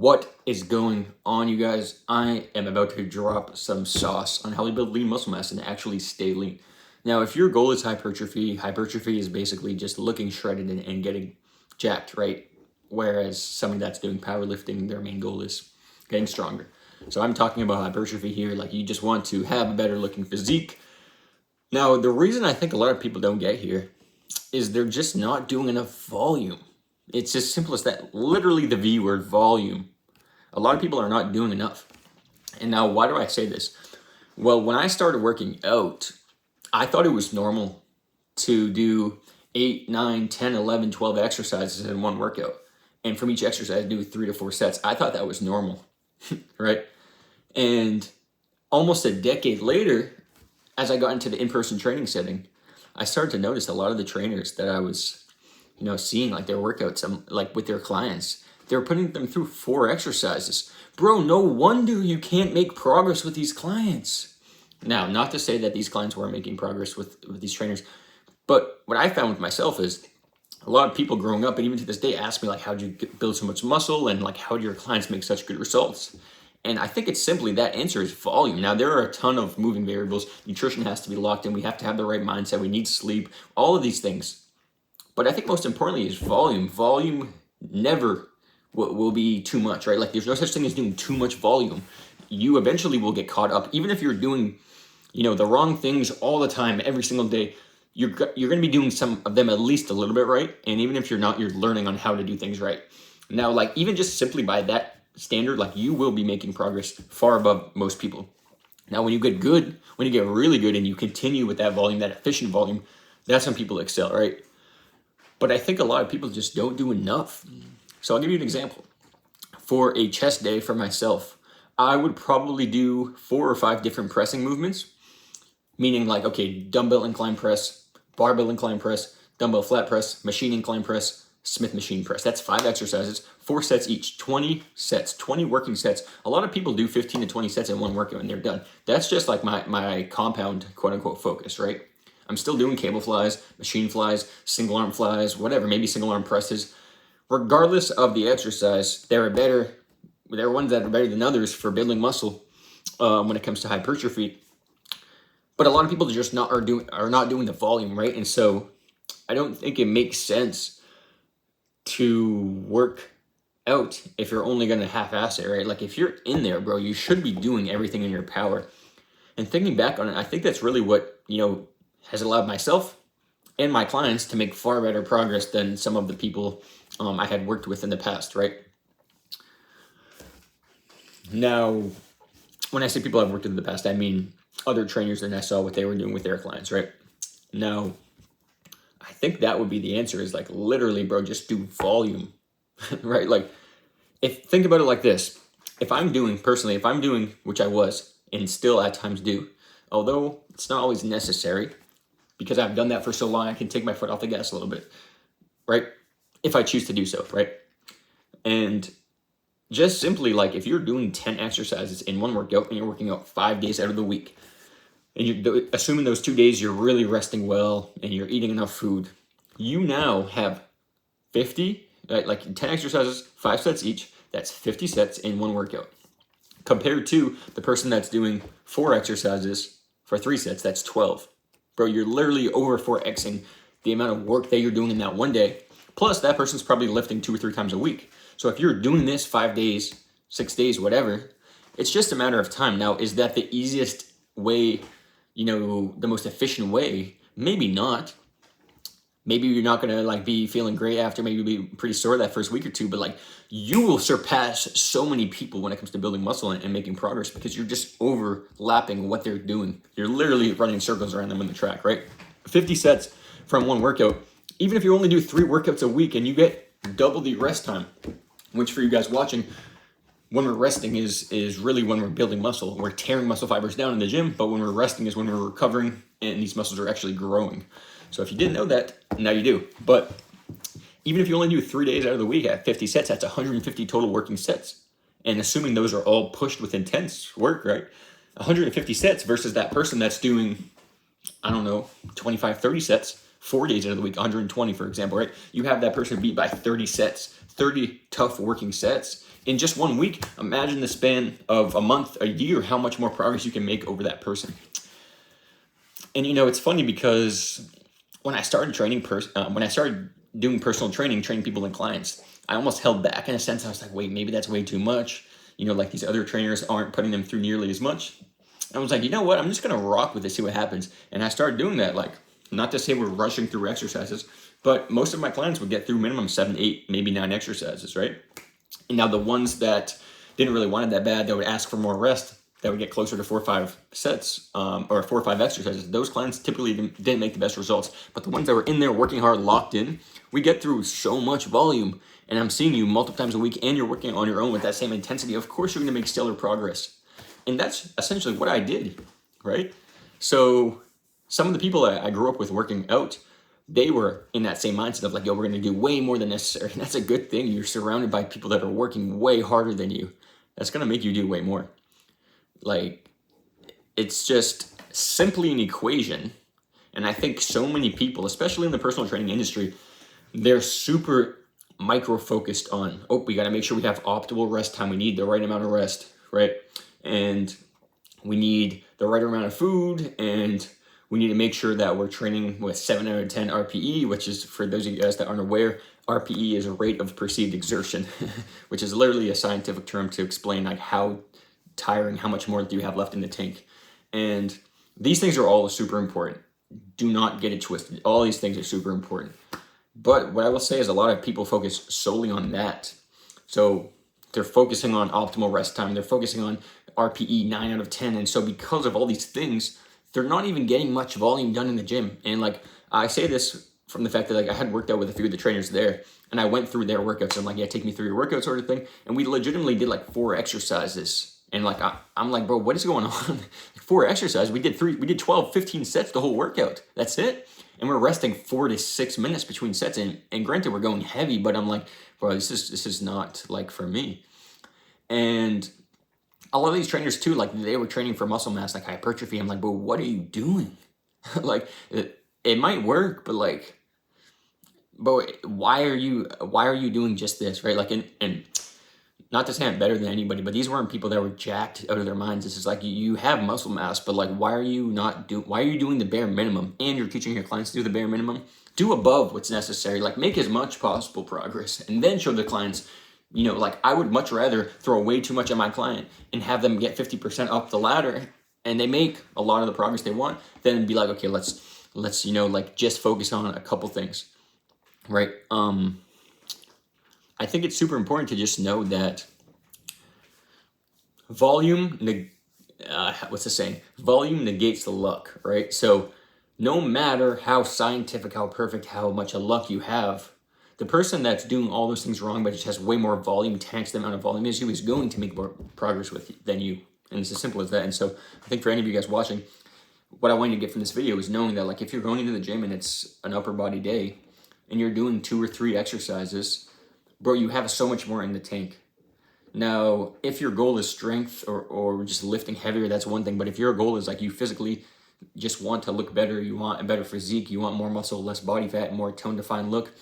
What is going on, you guys? I am about to drop some sauce on how to build lean muscle mass and actually stay lean. Now, if your goal is hypertrophy is basically just looking shredded and getting jacked, right? Whereas somebody that's doing powerlifting, their main goal is getting stronger. So I'm talking about hypertrophy here, like you just want to have a better looking physique. Now, the reason I think a lot of people don't get here is they're just not doing enough volume. It's as simple as that. Literally the V word, volume. A lot of people are not doing enough. And now, why do I say this? Well, when I started working out, I thought it was normal to do 8, 9, 10, 11, 12 exercises in one workout. And from each exercise, do 3 to 4 sets. I thought that was normal, right? And almost a decade later, as I got into the in-person training setting, I started to notice a lot of the trainers that I was seeing like their workouts, like with their clients, they're putting them through 4 exercises. Bro, no wonder you can't make progress with these clients. Now, not to say that these clients weren't making progress with these trainers, but what I found with myself is a lot of people growing up, and even to this day, ask me like, how'd you build so much muscle, and like, how do your clients make such good results? And I think it's simply that answer is volume. Now, there are a ton of moving variables. Nutrition has to be locked in. We have to have the right mindset. We need sleep, all of these things. But I think most importantly is volume. Volume never will be too much, right? Like there's no such thing as doing too much volume. You eventually will get caught up. Even if you're doing, the wrong things all the time, every single day, you're going to be doing some of them at least a little bit right. And even if you're not, you're learning on how to do things right. Now, like even just simply by that standard, like you will be making progress far above most people. Now, when you get good, when you get really good and you continue with that volume, that efficient volume, that's when people excel, right? But I think a lot of people just don't do enough. So I'll give you an example. For a chest day for myself, I would probably do 4 or 5 different pressing movements, meaning like, okay, dumbbell incline press, barbell incline press, dumbbell flat press, machine incline press, Smith machine press. That's 5 exercises, 4 sets each, 20 sets, 20 working sets. A lot of people do 15 to 20 sets in one workout and they're done. That's just like my compound, quote unquote, focus, right? I'm still doing cable flies, machine flies, single arm flies, whatever, maybe single arm presses. Regardless of the exercise, there are ones that are better than others for building muscle when it comes to hypertrophy. But a lot of people just are not doing the volume, right? And so I don't think it makes sense to work out if you're only going to half-ass it, right? Like if you're in there, bro, you should be doing everything in your power. And thinking back on it, I think that's really what, has allowed myself and my clients to make far better progress than some of the people I had worked with in the past, right? Now, when I say people I've worked with in the past, I mean other trainers, and I saw what they were doing with their clients, right? Now, I think that would be the answer is like literally, bro, just do volume, right? Like think about it like this. If I'm doing, which I was and still at times do, although it's not always necessary, because I've done that for so long, I can take my foot off the gas a little bit, right? If I choose to do so, right? And just simply like if you're doing 10 exercises in one workout and you're working out 5 days out of the week, and you're assuming those 2 days you're really resting well and you're eating enough food, you now have 50, right? Like 10 exercises, 5 sets each, that's 50 sets in one workout. Compared to the person that's doing 4 exercises for 3 sets, that's 12. Bro, you're literally over 4xing the amount of work that you're doing in that one day. Plus, that person's probably lifting 2 or 3 times a week. So if you're doing this 5 days, 6 days, whatever, it's just a matter of time. Now, is that the easiest way, the most efficient way? Maybe not. Maybe you're not going to like be feeling great after, maybe be pretty sore that first week or 2, but like you will surpass so many people when it comes to building muscle and making progress because you're just overlapping what they're doing. You're literally running circles around them on the track, right? 50 sets from one workout. Even if you only do 3 workouts a week and you get double the rest time, which for you guys watching, when we're resting is really when we're building muscle. We're tearing muscle fibers down in the gym, but when we're resting is when we're recovering and these muscles are actually growing. So if you didn't know that, now you do. But even if you only do 3 days out of the week at 50 sets, that's 150 total working sets. And assuming those are all pushed with intense work, right? 150 sets versus that person that's doing, 25, 30 sets 4 days out of the week, 120, for example, right? You have that person beat by 30 sets, 30 tough working sets in just 1 week. Imagine the span of a month, a year, how much more progress you can make over that person. And it's funny because when I started when I started doing personal training people and clients, I almost held back in a sense. I was like, wait, maybe that's way too much. Like these other trainers aren't putting them through nearly as much. I was like, you know what? I'm just going to rock with it, see what happens. And I started doing that. Like, not to say we're rushing through exercises, but most of my clients would get through minimum 7, 8, maybe 9 exercises, right? And now the ones that didn't really want it that bad, that would ask for more rest, that would get closer to 4 or 5 sets or 4 or 5 exercises. Those clients typically didn't make the best results. But the ones that were in there working hard, locked in, we get through so much volume. And I'm seeing you multiple times a week and you're working on your own with that same intensity. Of course, you're going to make stellar progress. And that's essentially what I did, right? So some of the people I grew up with working out, they were in that same mindset of like, yo, we're going to do way more than necessary. And that's a good thing. You're surrounded by people that are working way harder than you. That's going to make you do way more. Like, it's just simply an equation. And I think so many people, especially in the personal training industry, they're super micro-focused on, we got to make sure we have optimal rest time. We need the right amount of rest, right? And we need the right amount of food, and we need to make sure that we're training with 7 out of 10 RPE, which is, for those of you guys that aren't aware, RPE is a rate of perceived exertion, which is literally a scientific term to explain like how tiring, how much more do you have left in the tank. And these things are all super important. Do not get it twisted. All these things are super important. But what I will say is a lot of people focus solely on that. So they're focusing on optimal rest time. They're focusing on RPE 9 out of 10. And so because of all these things, they're not even getting much volume done in the gym. And like, I say this from the fact that like I had worked out with a few of the trainers there, and I went through their workouts. I'm like, yeah, take me through your workout sort of thing. And we legitimately did like 4 exercises. And like, I'm like, bro, what is going on? 4 exercises. We did 12, 15 sets the whole workout. That's it. And we're resting 4 to 6 minutes between sets. And granted, we're going heavy, but I'm like, bro, this is not like for me. And a lot of these trainers too, like they were training for muscle mass, like hypertrophy. I'm like, bro, what are you doing? Like it might work, but like, bro, why are you doing just this, right? Like, and not to say I'm better than anybody, but these weren't people that were jacked out of their minds. This is like, you have muscle mass, but like, why are you doing the bare minimum? And you're teaching your clients to do the bare minimum. Do above what's necessary. Like, make as much possible progress, and then show the clients. Like, I would much rather throw way too much at my client and have them get 50% up the ladder, and they make a lot of the progress they want, than be like, okay, let's like just focus on a couple things, right? I think it's super important to just know that volume, what's the saying? Volume negates the luck, right? So no matter how scientific, how perfect, how much luck you have, the person that's doing all those things wrong but just has way more volume, tanks the amount of volume as you, is going to make more progress than you. And it's as simple as that. And so I think for any of you guys watching, what I want you to get from this video is knowing that like if you're going into the gym and it's an upper body day and you're doing 2 or 3 exercises, bro, you have so much more in the tank. Now, if your goal is strength or just lifting heavier, that's one thing. But if your goal is like you physically just want to look better, you want a better physique, you want more muscle, less body fat, more tone-defined look,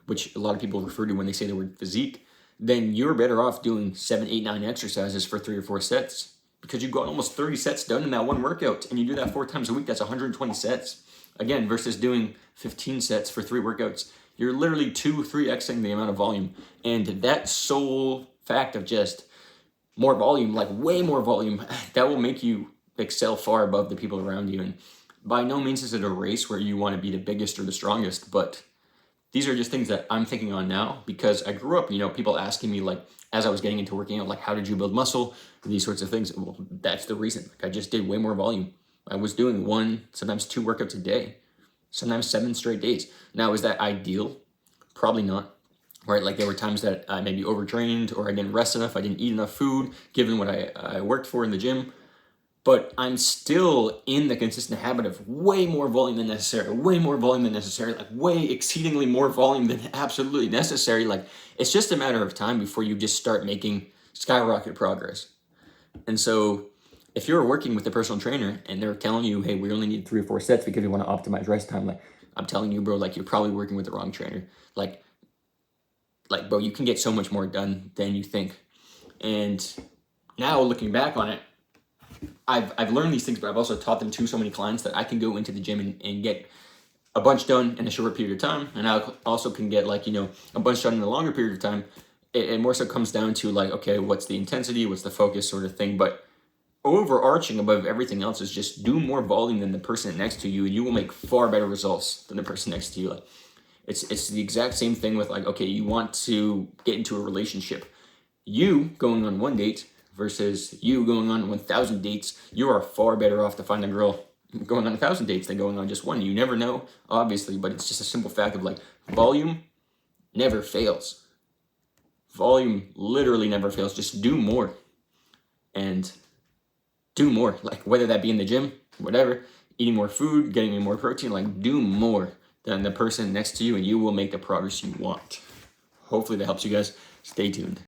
which a lot of people refer to when they say the word physique, then you're better off doing 7, 8, 9 exercises for 3 or 4 sets, because you've got almost 30 sets done in that one workout, and you do that 4 times a week. That's 120 sets. Again, versus doing 15 sets for 3 workouts, you're literally 2-3xing the amount of volume. And that sole fact of just more volume, like way more volume, that will make you excel far above the people around you. And by no means is it a race where you want to be the biggest or the strongest, but these are just things that I'm thinking on now, because I grew up, people asking me like, as I was getting into working out, like, how did you build muscle? These sorts of things. Well, that's the reason. Like, I just did way more volume. I was doing 1, sometimes 2 workouts a day, sometimes 7 straight days. Now, is that ideal? Probably not, right? Like, there were times that I maybe overtrained, or I didn't rest enough, I didn't eat enough food, given what I worked for in the gym. But I'm still in the consistent habit of way more volume than necessary, like way exceedingly more volume than absolutely necessary. Like, it's just a matter of time before you just start making skyrocket progress. And so if you're working with a personal trainer and they're telling you, hey, we only need 3 or 4 sets because we want to optimize rest time, like, I'm telling you, bro, like, you're probably working with the wrong trainer. Bro, you can get so much more done than you think. And now looking back on it, I've learned these things, but I've also taught them to so many clients that I can go into the gym and get a bunch done in a short period of time. And I also can get, like, you know, a bunch done in a longer period of time. It more so comes down to, like, okay, what's the intensity, what's the focus sort of thing. But overarching above everything else is just do more volume than the person next to you, and you will make far better results than the person next to you. Like, it's the exact same thing with, like, okay, you want to get into a relationship. You going on one date versus you going on 1,000 dates, you are far better off to find a girl going on 1,000 dates than going on just one. You never know, obviously, but it's just a simple fact of, like, volume never fails. Volume literally never fails. Just do more. And do more. Like, whether that be in the gym, whatever, eating more food, getting more protein, like, do more than the person next to you, and you will make the progress you want. Hopefully that helps you guys. Stay tuned.